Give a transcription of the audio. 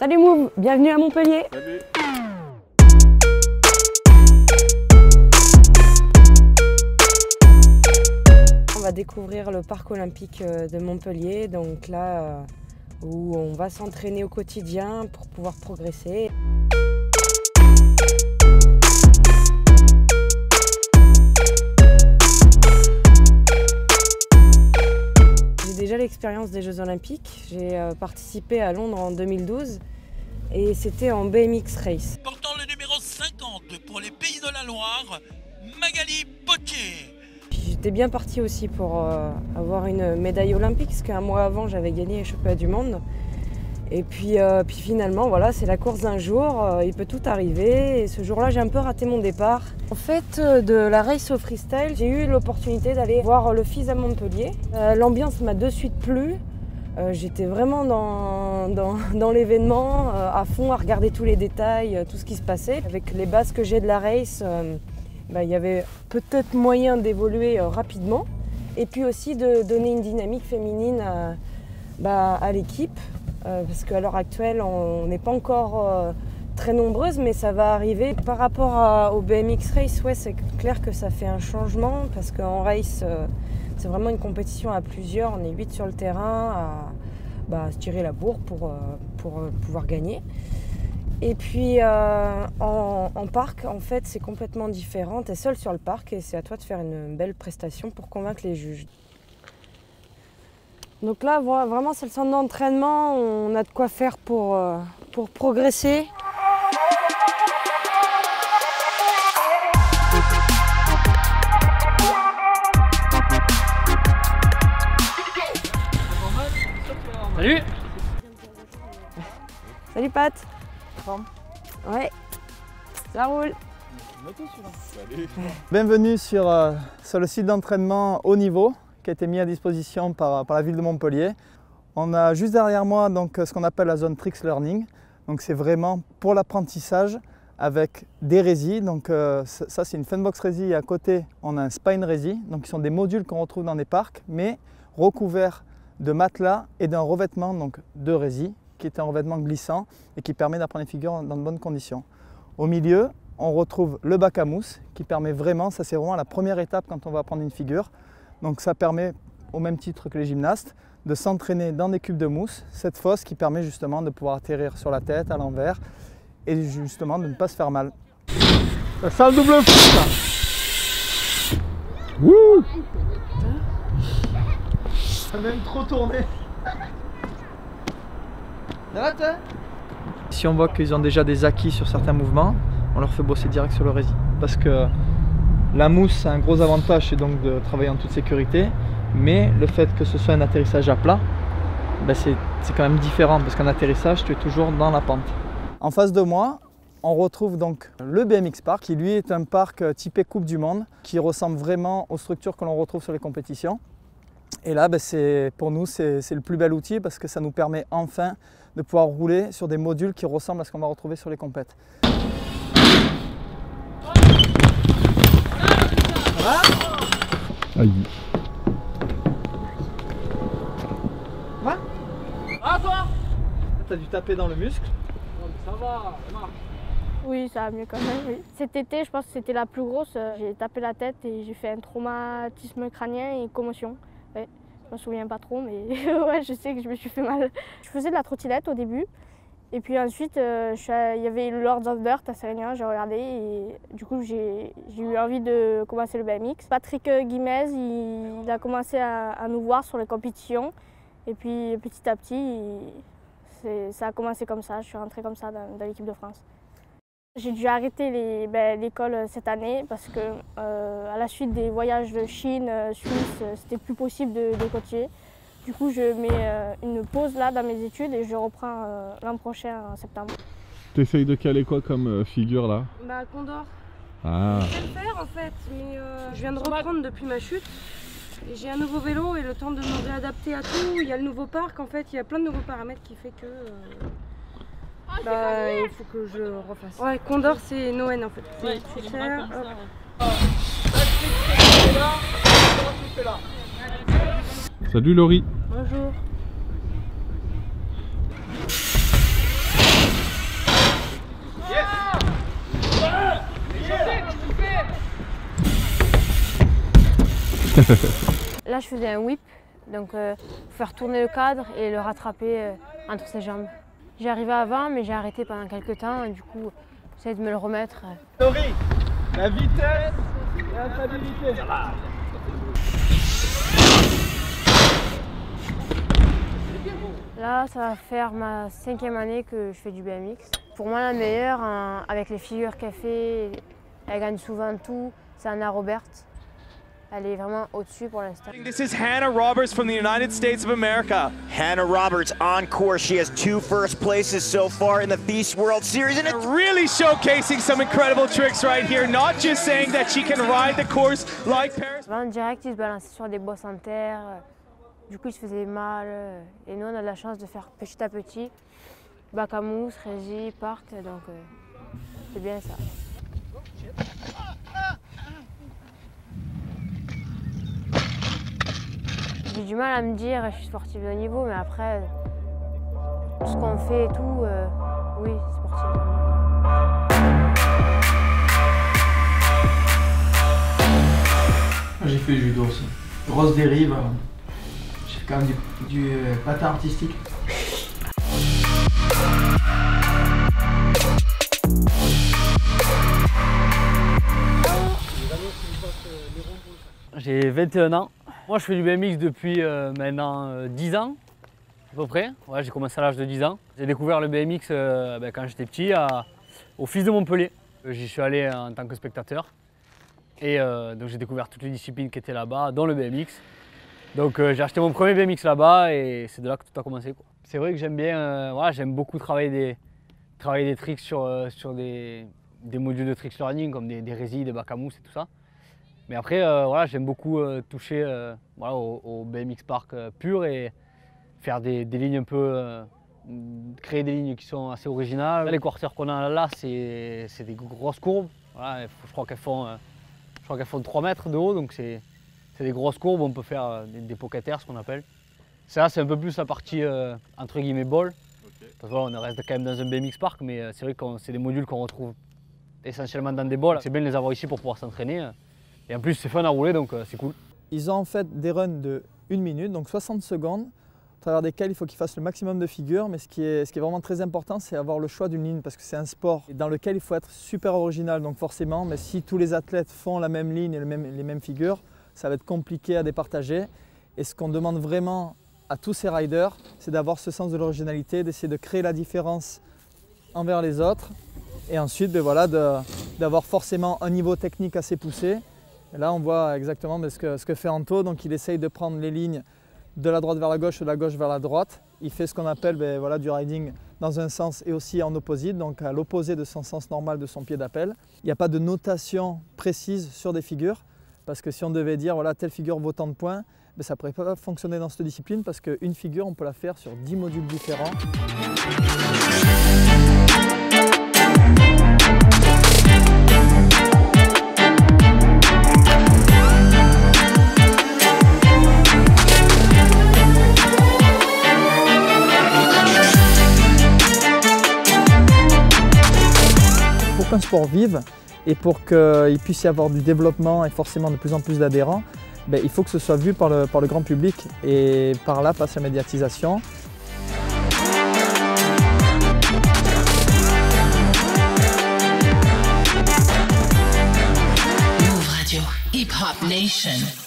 Salut Mouv, bienvenue à Montpellier. Salut. On va découvrir le parc olympique de Montpellier, donc là où on va s'entraîner au quotidien pour pouvoir progresser. J'ai déjà l'expérience des Jeux Olympiques. J'ai participé à Londres en 2012 et c'était en BMX Race. Portant le numéro 50 pour les Pays de la Loire, Magali Potier. J'étais bien partie aussi pour avoir une médaille olympique, parce qu'un mois avant j'avais gagné les championnats du monde. Et puis finalement, voilà, c'est la course d'un jour, il peut tout arriver. Et ce jour-là, j'ai un peu raté mon départ. En fait, de la race au freestyle, j'ai eu l'opportunité d'aller voir le FIS à Montpellier. L'ambiance m'a de suite plu. J'étais vraiment dans l'événement, à fond, à regarder tous les détails, tout ce qui se passait. Avec les bases que j'ai de la race, il y avait peut-être moyen d'évoluer rapidement. Et puis aussi de donner une dynamique féminine à l'équipe. Parce qu'à l'heure actuelle, on n'est pas encore très nombreuses, mais ça va arriver. Par rapport au BMX Race, ouais, c'est clair que ça fait un changement, parce qu'en race, c'est vraiment une compétition à plusieurs. On est 8 sur le terrain à se tirer la bourre pour pouvoir gagner. Et puis en parc, en fait, c'est complètement différent. Tu es seul sur le parc et c'est à toi de faire une belle prestation pour convaincre les juges. Donc là, vraiment, c'est le centre d'entraînement. On a de quoi faire pour progresser. Salut. Salut Pat. Ouais, ça roule. Salut. Bienvenue sur le site d'entraînement haut niveau qui a été mis à disposition par la ville de Montpellier. On a juste derrière moi donc, ce qu'on appelle la zone Tricks Learning. Donc c'est vraiment pour l'apprentissage avec des résis. Donc ça c'est une Funbox Resi et à côté on a un Spine Resi. Donc qui sont des modules qu'on retrouve dans des parcs mais recouverts de matelas et d'un revêtement donc, de résis qui est un revêtement glissant et qui permet d'apprendre les figures dans de bonnes conditions. Au milieu on retrouve le bac à mousse qui permet vraiment, ça c'est vraiment la première étape quand on va apprendre une figure. Donc ça permet, au même titre que les gymnastes, de s'entraîner dans des cubes de mousse, cette fosse qui permet justement de pouvoir atterrir sur la tête, à l'envers, et justement de ne pas se faire mal. Ça sent le double foot. Wouh. Ça a même trop tourné. Si on voit qu'ils ont déjà des acquis sur certains mouvements, on leur fait bosser direct sur le rési. Parce que la mousse a un gros avantage, c'est donc de travailler en toute sécurité, mais le fait que ce soit un atterrissage à plat, c'est quand même différent, parce qu'en atterrissage, tu es toujours dans la pente. En face de moi, on retrouve donc le BMX Park, qui lui est un parc typé Coupe du Monde, qui ressemble vraiment aux structures que l'on retrouve sur les compétitions. Et là, pour nous, c'est le plus bel outil, parce que ça nous permet enfin de pouvoir rouler sur des modules qui ressemblent à ce qu'on va retrouver sur les compètes. Aïe. Ouais. Ah toi. T'as dû taper dans le muscle. Ça va, ça marche. Oui, ça va mieux quand même, oui. Cet été, je pense que c'était la plus grosse. J'ai tapé la tête et j'ai fait un traumatisme crânien et une commotion. Ouais. Je me souviens pas trop, mais ouais, je sais que je me suis fait mal. Je faisais de la trottinette au début. Et puis ensuite, il y avait le Lords of Dirt à Sérignan, j'ai regardé et du coup j'ai eu envie de commencer le BMX. Patrick Guimez, il a commencé à nous voir sur les compétitions et puis petit à petit, ça a commencé comme ça, je suis rentrée comme ça dans l'équipe de France. J'ai dû arrêter l'école cette année parce que à la suite des voyages de Chine, Suisse, c'était plus possible de continuer. Du coup, je mets une pause là dans mes études et je reprends l'an prochain en septembre. T'essayes de caler quoi comme figure là? Condor. Ah. Je vais le faire en fait, mais je viens de reprendre depuis ma chute. Et j'ai un nouveau vélo et le temps de me réadapter à tout. Il y a le nouveau parc, en fait, il y a plein de nouveaux paramètres qui fait que il faut que je refasse. Ouais, Condor c'est Noën en fait. Ouais, c'est cher. Salut Laurie. Bonjour. Là, je faisais un whip, donc faire tourner le cadre et le rattraper entre ses jambes. J'y arrivais avant, mais j'ai arrêté pendant quelques temps et du coup, j'essaie de me le remettre. Laurie, la vitesse et la stabilité. Là, ça va faire ma 5e année que je fais du BMX. Pour moi, la meilleure, avec les figures qu'elle fait, elle gagne souvent tout, c'est Anna Roberts. Elle est vraiment au-dessus pour l'instant. This is Hannah Roberts from the United States of America. Hannah Roberts on course. She has 2 first places so far in the Feast World Series. And Really showcasing some incredible tricks right here. Not just saying that she can ride the course like Paris. En direct, ils se balançaient sur des bosses en terre. Du coup, ils se faisaient mal. Et nous, on a de la chance de faire petit à petit. Bac à mousse, régie, parc. Donc, c'est bien ça. J'ai du mal à me dire je suis sportive de haut niveau, mais après, tout ce qu'on fait et tout, oui, sportive de haut niveau. J'ai fait judo aussi. Grosse dérive. J'ai fait quand même du patin artistique. J'ai 21 ans. Moi, je fais du BMX depuis maintenant 10 ans, à peu près. Ouais, j'ai commencé à l'âge de 10 ans. J'ai découvert le BMX quand j'étais petit au Fils de Montpellier. J'y suis allé en tant que spectateur. Et donc j'ai découvert toutes les disciplines qui étaient là-bas, dont le BMX. Donc j'ai acheté mon premier BMX là-bas et c'est de là que tout a commencé. C'est vrai que j'aime bien, voilà, j'aime beaucoup travailler des tricks sur des modules de tricks learning comme des résis, des bacs à mousse et tout ça. Mais après, voilà, j'aime beaucoup toucher voilà, au BMX Park pur et faire des lignes un peu, créer des lignes qui sont assez originales. Les quarters qu'on a là, c'est des grosses courbes. Voilà, je crois qu'elles font 3 mètres de haut, donc c'est des grosses courbes. On peut faire des pocket airs, ce qu'on appelle. Ça, c'est un peu plus la partie entre guillemets ball. Okay. Parce que voilà, on reste quand même dans un BMX Park, mais c'est vrai que c'est des modules qu'on retrouve essentiellement dans des balls. C'est bien de les avoir ici pour pouvoir s'entraîner. Et en plus, c'est fun à rouler, donc c'est cool. Ils ont en fait des runs de 1 minute, donc 60 secondes, au travers desquels il faut qu'ils fassent le maximum de figures. Mais ce qui est vraiment très important, c'est avoir le choix d'une ligne, parce que c'est un sport dans lequel il faut être super original. Donc forcément, mais si tous les athlètes font la même ligne et les mêmes figures, ça va être compliqué à départager. Et ce qu'on demande vraiment à tous ces riders, c'est d'avoir ce sens de l'originalité, d'essayer de créer la différence envers les autres. Et ensuite, ben voilà, d'avoir forcément un niveau technique assez poussé. Et là, on voit exactement ce que fait Anto. Donc, il essaye de prendre les lignes de la droite vers la gauche, de la gauche vers la droite. Il fait ce qu'on appelle voilà, du riding dans un sens et aussi en opposite, donc à l'opposé de son sens normal de son pied d'appel. Il n'y a pas de notation précise sur des figures, parce que si on devait dire voilà, telle figure vaut tant de points, ben, ça ne pourrait pas fonctionner dans cette discipline, parce qu'une figure, on peut la faire sur 10 modules différents. Un sport vive et pour qu'il puisse y avoir du développement et forcément de plus en plus d'adhérents, ben, il faut que ce soit vu par le grand public et par là passe la médiatisation. Move Radio, Hip Hop Nation.